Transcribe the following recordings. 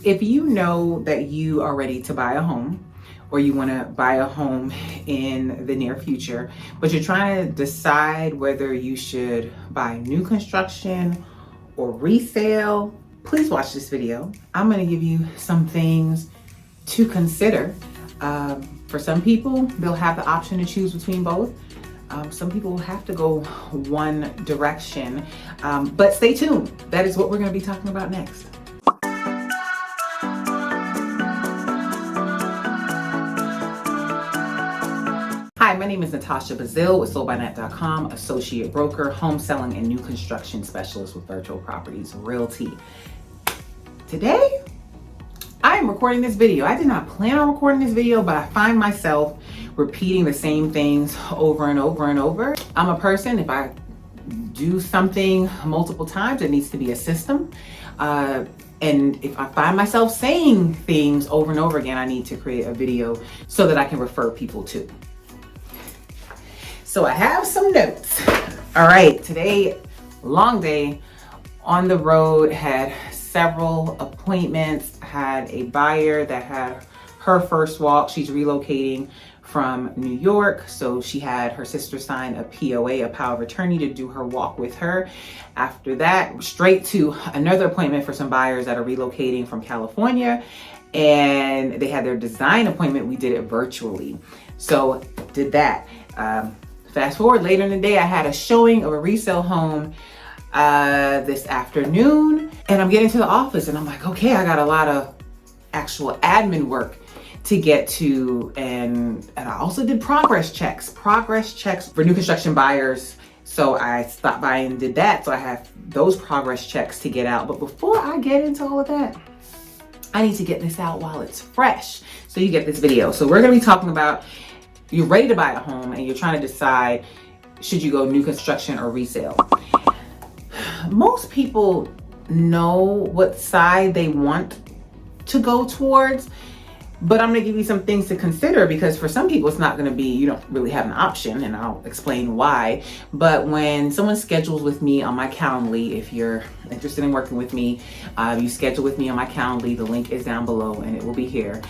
If you know that you are ready to buy a home, or you want to buy a home in the near future, but you're trying to decide whether you should buy new construction or resale, please watch this video. I'm going to give you some things to consider. For some people, they'll have the option to choose between both. Some people will have to go one direction, but stay tuned. That is what we're going to be talking about next. Hi, my name is Natasha Bazile with SoldByNet.com, associate broker, home selling and new construction specialist with Virtual Properties Realty. Today, I am recording this video. I did not plan on recording this video, but I find myself repeating the same things over and over and over. I'm a person, if I do something multiple times, it needs to be a system. And if I find myself saying things over and over again, I need to create a video so that I can refer people to. So I have some notes. All right, today, long day on the road, had several appointments, had a buyer that had her first walk. She's relocating from New York. So she had her sister sign a POA, a power of attorney, to do her walk with her. After that, straight to another appointment for some buyers that are relocating from California. And they had their design appointment. We did it virtually. So did that. Fast forward, later in the day, I had a showing of a resale home this afternoon, and I'm getting to the office and I'm like, okay, I got a lot of actual admin work to get to, and I also did progress checks for new construction buyers. So I stopped by and did that. So I have those progress checks to get out. But before I get into all of that, I need to get this out while it's fresh, so you get this video. So we're gonna be talking about, you're ready to buy a home and you're trying to decide, should you go new construction or resale? Most people know what side they want to go towards, but I'm gonna give you some things to consider, because for some people it's not gonna be, you don't really have an option, and I'll explain why. But when someone schedules with me on my Calendly, if you're interested in working with me, you schedule with me on my Calendly, the link is down below and it will be here.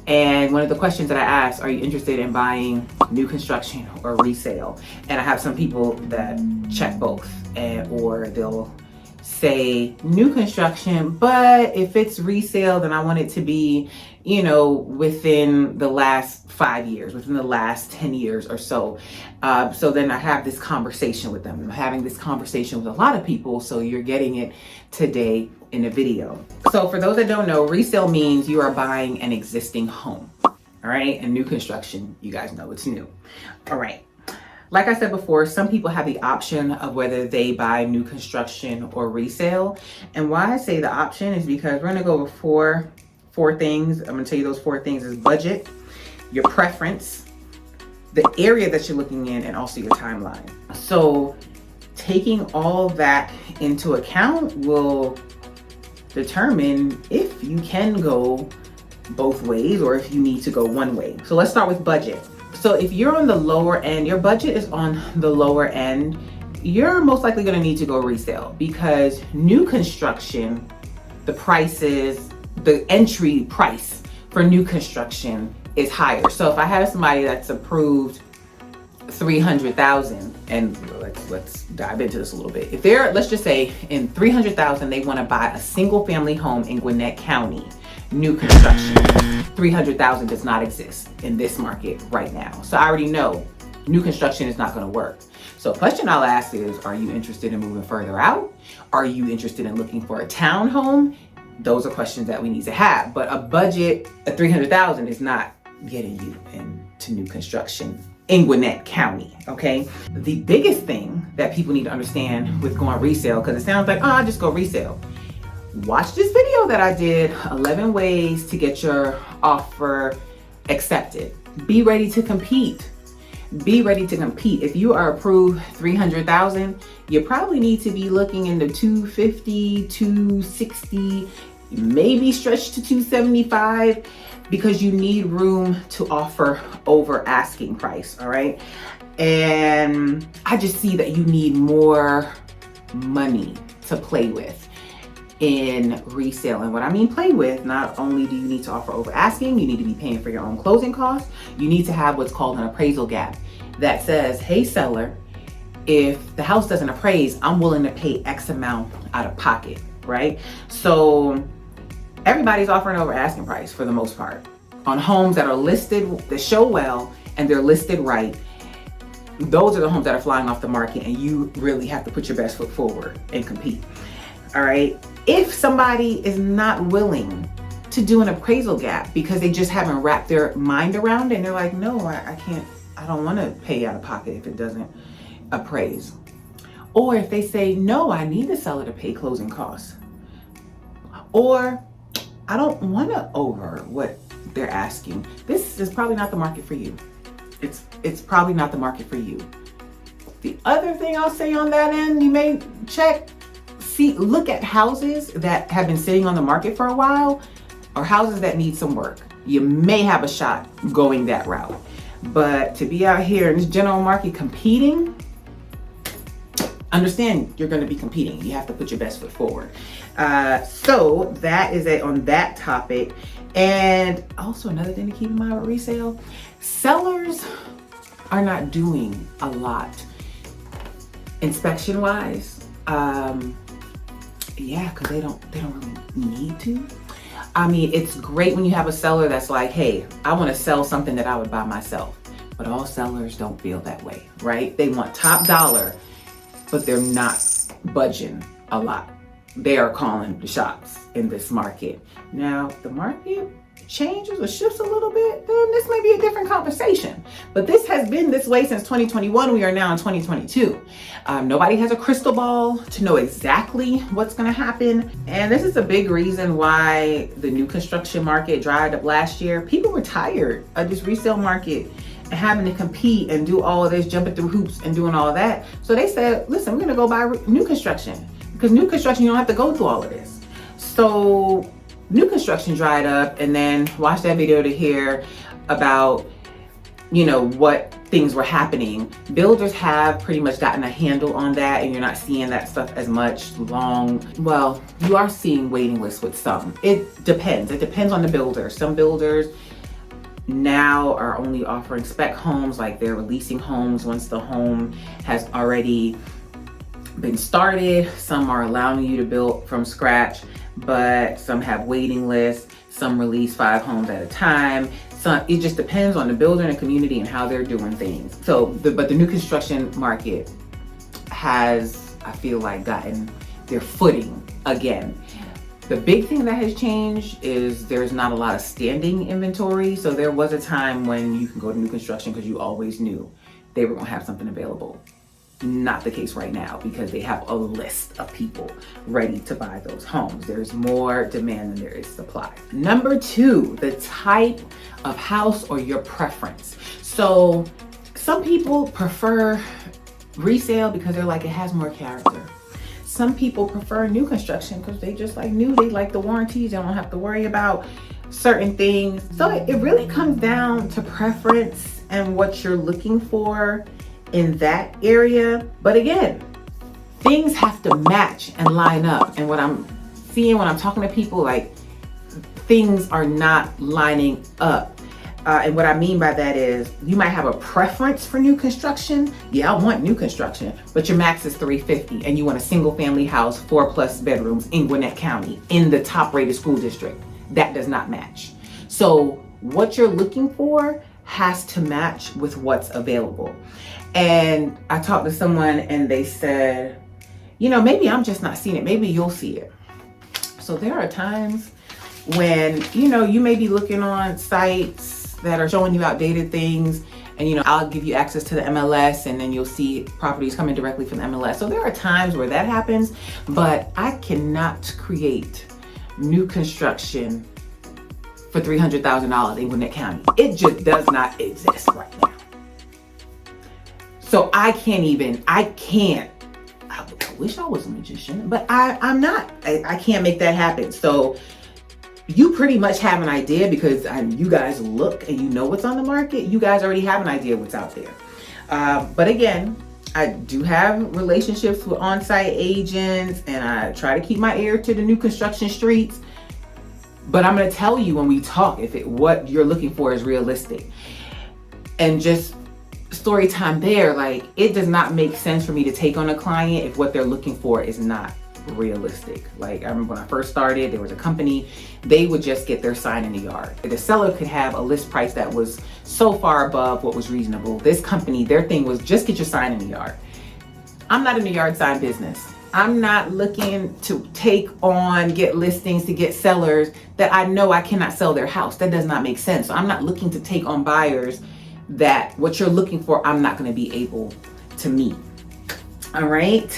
And one of the questions that I asked, are you interested in buying new construction or resale? And I have some people that check both, or they'll say new construction, but if it's resale, then I want it to be, you know, within the last 5 years, within the last 10 years or so. So then I have this conversation with them. I'm having this conversation with a lot of people, so you're getting it today in a video. So for those that don't know, resale means you are buying an existing home, all right? And new construction, you guys know it's new. All right. Like I said before, some people have the option of whether they buy new construction or resale. And why I say the option is because we're gonna go over four things. I'm gonna tell you those 4 things is budget, your preference, the area that you're looking in, and also your timeline. So taking all that into account will determine if you can go both ways or if you need to go one way. So let's start with budget. So if you're on the lower end, your budget is on the lower end, you're most likely gonna need to go resale, because new construction, the prices, the entry price for new construction is higher. So if I have somebody that's approved 300,000, and let's dive into this a little bit. If they're, let's just say in 300,000, they want to buy a single family home in Gwinnett County, new construction. 300,000 does not exist in this market right now. So I already know new construction is not going to work. So a question I'll ask is, are you interested in moving further out? Are you interested in looking for a townhome? Those are questions that we need to have. But a budget of 300,000 is not getting you into new construction in Gwinnett County, okay? The biggest thing that people need to understand with going resale, because it sounds like, oh, I just go resale. Watch this video that I did, 11 ways to get your offer accepted. Be ready to compete. Be ready to compete. If you are approved 300,000, you probably need to be looking into 250, 260, maybe stretch to 275, because you need room to offer over asking price, all right? And I just see that you need more money to play with. in resale. And what I mean play with, not only do you need to offer over asking, you need to be paying for your own closing costs. You need to have what's called an appraisal gap that says, hey seller, if the house doesn't appraise, I'm willing to pay X amount out of pocket, right? So everybody's offering over asking price for the most part on homes that are listed, that show well, and they're listed right. Those are the homes that are flying off the market, and you really have to put your best foot forward and compete. All right. If somebody is not willing to do an appraisal gap because they just haven't wrapped their mind around it, and they're like, no, I can't, I don't want to pay out of pocket if it doesn't appraise. Or if they say, no, I need the seller to pay closing costs. Or I don't want to over what they're asking. This is probably not the market for you. It's probably not the market for you. The other thing I'll say on that end, you may look at houses that have been sitting on the market for a while or houses that need some work. You may have a shot going that route. But to be out here in this general market competing, understand you're going to be competing. You have to put your best foot forward. So that is it on that topic. And also another thing to keep in mind with resale, sellers are not doing a lot inspection wise. Because they don't really need to. I mean, it's great when you have a seller that's like, hey, I want to sell something that I would buy myself. But all sellers don't feel that way, right? They want top dollar, but they're not budging a lot. They are calling the shots in this market. Now, if the market changes or shifts a little bit, then this may be a different conversation. But this has been this way since 2021. We are now in 2022. Nobody has a crystal ball to know exactly what's going to happen. And this is a big reason why the new construction market dried up last year. People were tired of this resale market and having to compete and do all of this, jumping through hoops and doing all of that. So they said, listen, we're going to go buy new construction, because new construction, you don't have to go through all of this. So new construction dried up, and then watch that video to hear about, what things were happening. Builders have pretty much gotten a handle on that, and you're not seeing that stuff as much well, you are seeing waiting lists with some. It depends. It depends on the builder. Some builders now are only offering spec homes, like they're releasing homes once the home has already been started. Some are allowing you to build from scratch, but some have waiting lists. Some release 5 homes at a time. It just depends on the builder and the community and how they're doing things. But the new construction market has, I feel like, gotten their footing again. The big thing that has changed is there's not a lot of standing inventory. So there was a time when you can go to new construction because you always knew they were going to have something available. Not the case right now, because they have a list of people ready to buy those homes. There's more demand than there is supply. Number 2, the type of house or your preference. So some people prefer resale because they're like, it has more character. Some people prefer new construction because they just like new. They like the warranties. They don't have to worry about certain things. So it really comes down to preference and what you're looking for in that area. But again, things have to match and line up. And what I'm seeing when I'm talking to people, like, things are not lining up. And what I mean by that is you might have a preference for new construction. Yeah, I want new construction, but your max is $350 and you want a single family house, 4+ bedrooms in Gwinnett County in the top rated school district. That does not match. So what you're looking for has to match with what's available. And I talked to someone and they said, maybe I'm just not seeing it. Maybe you'll see it. So there are times when, you may be looking on sites that are showing you outdated things, and, I'll give you access to the MLS, and then you'll see properties coming directly from the MLS. So there are times where that happens, but I cannot create new construction for $300,000 in Gwinnett County. It just does not exist right now. So I wish I was a magician, but I'm not. I can't make that happen. So you pretty much have an idea because you guys look and you know what's on the market. You guys already have an idea what's out there. But again, I do have relationships with on-site agents, and I try to keep my ear to the new construction streets. But I'm going to tell you when we talk if what you're looking for is realistic. And just story time there, like, it does not make sense for me to take on a client if what they're looking for is not realistic. Like, I remember when I first started, there was a company, they would just get their sign in the yard. The seller could have a list price that was so far above what was reasonable. This company, their thing was just get your sign in the yard. I'm not in the yard sign business. I'm not looking to get listings, to get sellers that I know I cannot sell their house. That does not make sense. So I'm not looking to take on buyers that what you're looking for, I'm not going to be able to meet. All right.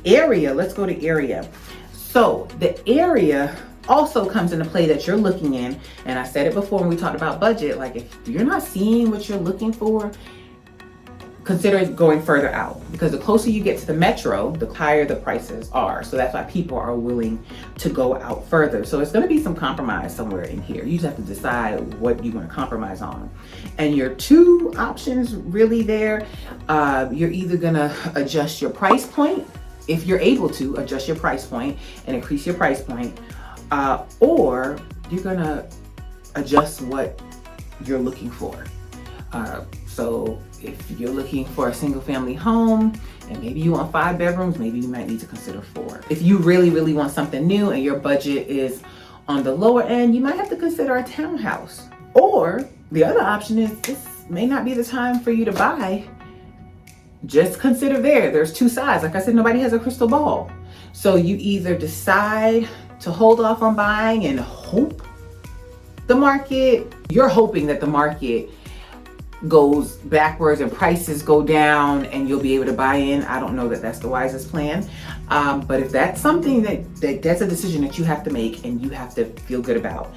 Area. Let's go to area. So the area also comes into play that you're looking in. And I said it before when we talked about budget. Like, if you're not seeing what you're looking for, consider going further out, because the closer you get to the metro, the higher the prices are. So that's why people are willing to go out further. So it's going to be some compromise somewhere in here. You just have to decide what you're going to compromise on. And your two options really there, you're either going to adjust your price point, if you're able to adjust your price point and increase your price point, or you're going to adjust what you're looking for. So if you're looking for a single family home and maybe you want 5 bedrooms, maybe you might need to consider 4. If you really, really want something new and your budget is on the lower end, you might have to consider a townhouse. Or the other option is this may not be the time for you to buy. Just consider there's two sides. Like I said, nobody has a crystal ball. So you either decide to hold off on buying and hope you're hoping that the market goes backwards and prices go down and you'll be able to buy in. I don't know that that's the wisest plan. But if that's something that's a decision that you have to make and you have to feel good about.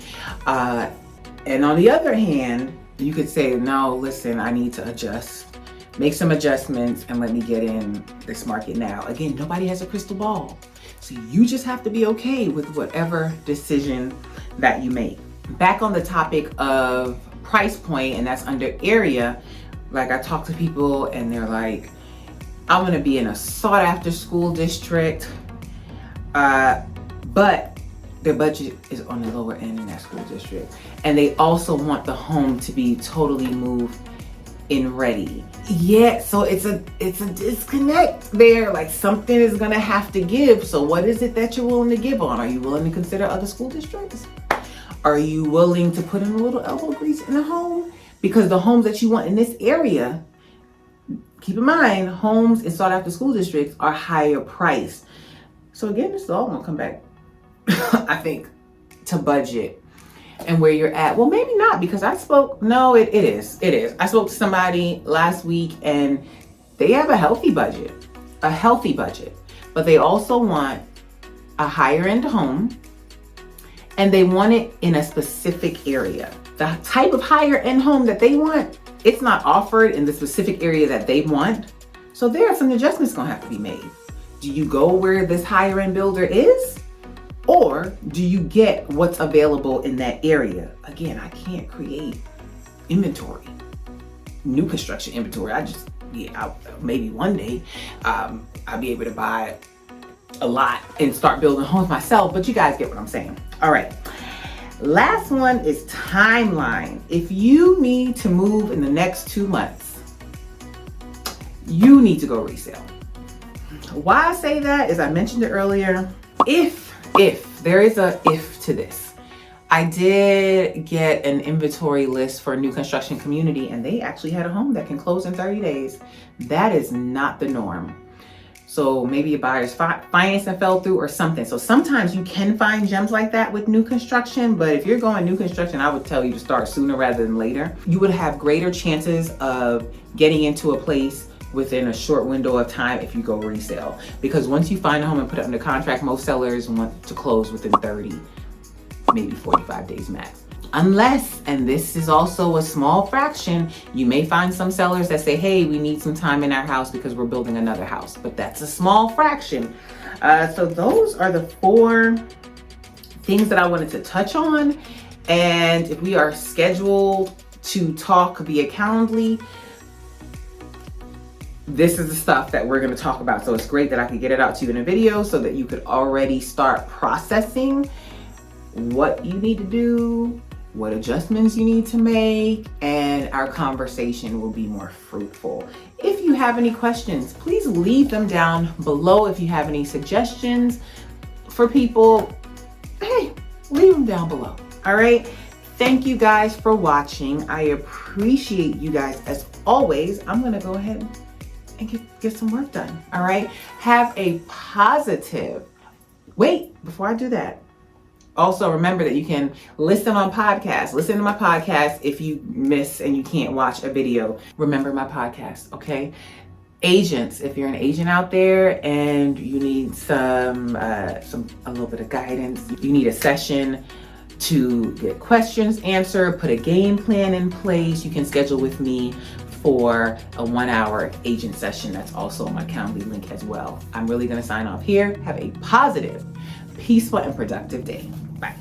And on the other hand, you could say, no, listen, I need to make some adjustments and let me get in this market now. Again, nobody has a crystal ball. So you just have to be okay with whatever decision that you make. Back on the topic of price point, and that's under area, like I talk to people and they're like, I want to be in a sought after school district, but their budget is on the lower end in that school district. And they also want the home to be totally move-in ready. Yeah, so it's a disconnect there. Like, something is gonna have to give. So what is it that you're willing to give on? Are you willing to consider other school districts? Are you willing to put in a little elbow grease in a home? Because the homes that you want in this area, keep in mind, homes in sought after school districts are higher priced. So again, this is all gonna come back, I think, to budget and where you're at. Well, maybe not, because it is. I spoke to somebody last week and they have a healthy budget, but they also want a higher end home. And they want it in a specific area. The type of higher end home that they want, it's not offered in the specific area that they want. So there are some adjustments gonna have to be made. Do you go where this higher end builder is? Or do you get what's available in that area? Again, I can't create inventory, new construction inventory. Maybe one day I'll be able to buy a lot and start building homes myself, but you guys get what I'm saying. All right. Last one is timeline. If you need to move in the next 2 months, you need to go resale. Why I say that is, I mentioned it earlier. If there is a if to this, I did get an inventory list for a new construction community and they actually had a home that can close in 30 days. That is not the norm. So maybe a buyer's financing fell through or something. So sometimes you can find gems like that with new construction, but if you're going new construction, I would tell you to start sooner rather than later. You would have greater chances of getting into a place within a short window of time if you go resale. Because once you find a home and put it under contract, most sellers want to close within 30, maybe 45 days max. Unless, and this is also a small fraction, you may find some sellers that say, hey, we need some time in our house because we're building another house, but that's a small fraction. So those are the 4 things that I wanted to touch on. And if we are scheduled to talk via Calendly, this is the stuff that we're going to talk about. So it's great that I could get it out to you in a video so that you could already start processing what you need to do, what adjustments you need to make, and our conversation will be more fruitful. If you have any questions, please leave them down below. If you have any suggestions for people, hey, leave them down below. All right. Thank you guys for watching. I appreciate you guys as always. I'm going to go ahead and get some work done. All right. Have a positive. Wait, before I do that. Also, remember that you can listen on podcasts. Listen to my podcast if you miss and you can't watch a video. Remember my podcast, okay? Agents, if you're an agent out there and you need a little bit of guidance, you need a session to get questions answered, put a game plan in place, you can schedule with me for a 1-hour agent session. That's also on my Calendly link as well. I'm really going to sign off here. Have a positive, peaceful, and productive day. Bye.